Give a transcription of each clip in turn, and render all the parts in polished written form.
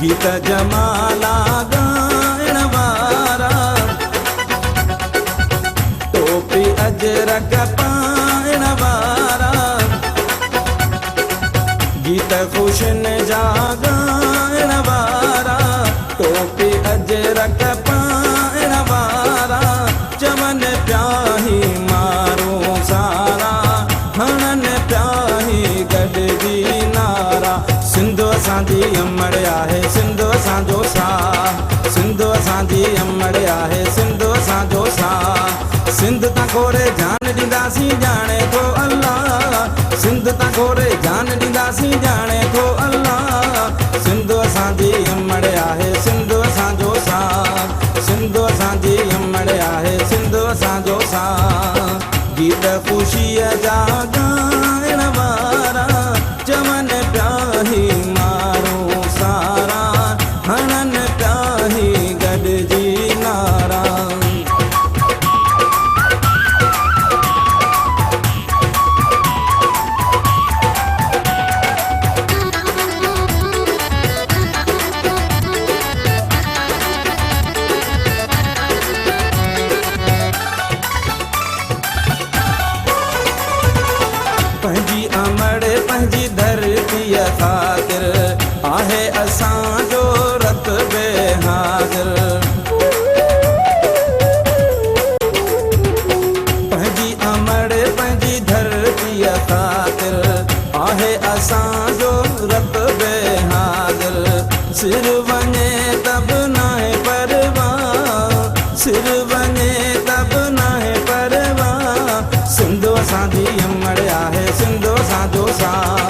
गीत जमाला गाइण वारा, टोपी अजरक पाइण वारा, गीत खुशन जा गाइण वारा, टोपी अजरक पाइण वारा, चवन प्याही मारो सारा, हणन प्याही गॾजी नारा। सिंधु असांजी अमड़ आहे, सिंधु असांजो साह, सिंधु असांजी अमड़ आहे, सिंधु असांजो साह। सिंध तां खोरे जान ॾींदासीं ॼाणे थो अल्लाह, सिंध तां खोरे जान ॾींदासीं ॼाणे थो अल्लाह। सिंधु असांजी अमड़ आहे, सिंधु असांजो साह, सिंधु असांजी अमड़ आहे, सिंधु असांजो साह। गीत ख़ुशीअ जा गाइण वारा, चवन प्याही मारो सारा, हणन प्याही गॾजी नारा। पंहिंजी अमड़ पंहिंजी धरतीअ ख़ातिर आहे असांजो रतबे हाज़िर। पंहिंजी अमड़ पंहिंजी धरतीअ ख़ातिर आहे असांजो रतबे हाज़िर। सिर वञे तब नाहे परवाह, सिर वञे तब नाहे परवाह। सिंधु असांजी अमड़ आहे, सिंधु असांजो साह,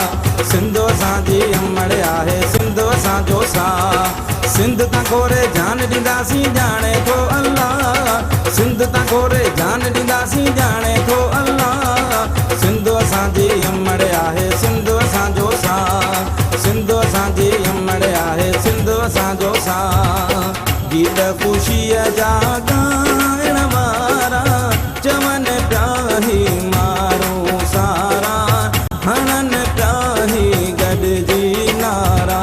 सिंधु असांजी अमड़ आहे, सिंधु असांजो साह। सिंध तां खोरे जान ॾींदासीं ॼाणे थो अल्लाह, सिंध तां खोरे जान ॾींदासीं ॼाणे थो अल्लाह। सिंधु असांजी अमड़ आहे, सिंधु असांजो साह, सिंधु असांजी अमड़ आहे, सिंधु असांजो साह। गीत ख़ुशीअ जा गाइण वारा, चवन प्याही मारो सारा, हणन प्याही गॾजी नारा।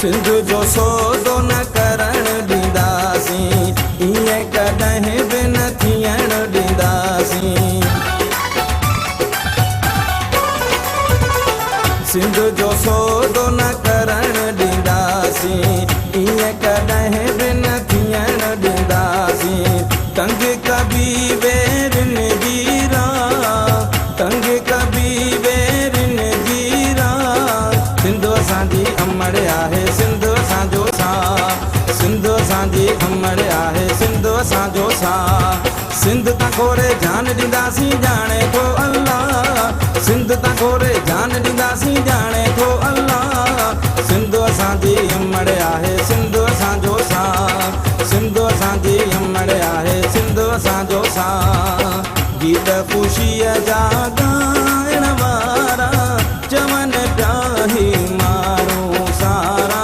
सिंध जो सौदो न करण ॾींदासीं, ईअं कॾहिं बि न थियण ॾींदासीं। सिंध जो सौदो न करण ॾींदासीं, ईअं कॾहिं बि न थियण ॾींदासीं। तंग कबी वेरन जी राह, तंग कबी वेरन जी राह। सिंधु असांजी अमड़ आहे, सिंधु असांजो साह, सिंधु असांजी अमड़ आहे, सिंधु असांजो साह। सिंध तां खोरे जान ॾींदासीं ॼाणे थो अल्लाह, सिंध तां खोरे जान ॾींदासीं ॼाणे थो अल्लाह। सिंधु असांजी अमड़ आहे, सिंधु असांजो साह, सिंधु असांजी अमड़ आहे, सिंधु असांजो साह। गीत ख़ुशीअ जा गाइण वारा, चवन प्याही मारो सारा,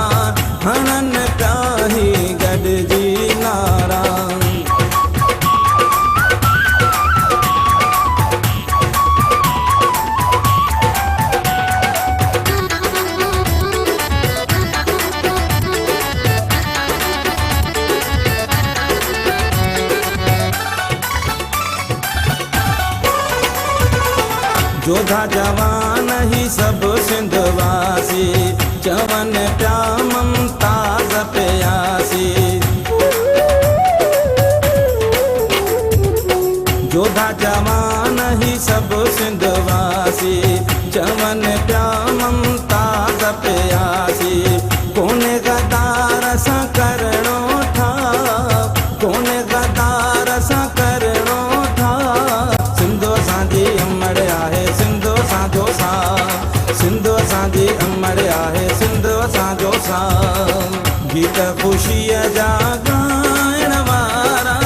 हणन प्याही गॾजी नारा। जोधा जवान ही सब सिंधवासी, चवन प्या मुमताज़ प्यासी। जोधा जवान ही सब सिंधवासी, चवन प्या मुमताज़ प्यासी। कोने गदार सां करणो था, कोने गदार सां करणो था। सिंधु असांजी अमड़ आहे, सिंधु असांजो साह, सिंधु असांजी अमड़ आहे, सिंधु असांजो साह। गीत ख़ुशीअ जा गाइण वारा,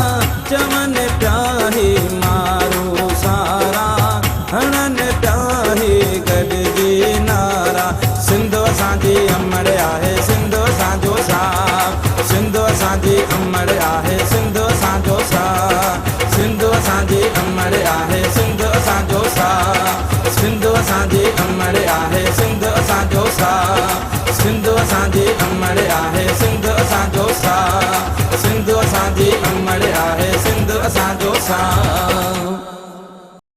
चवन प्याही मारो सारा, हणन प्याही अमर आहे सिंध असांजो सां सिंध असांजी अमर आहे सिंध असांजो सां सिंध असांजी अमर आहे सिंध असांजो सां सिंध असांजी अमर आहे सिंध असांजो सां सिंध असांजी अमर आहे सिंध असांजो सां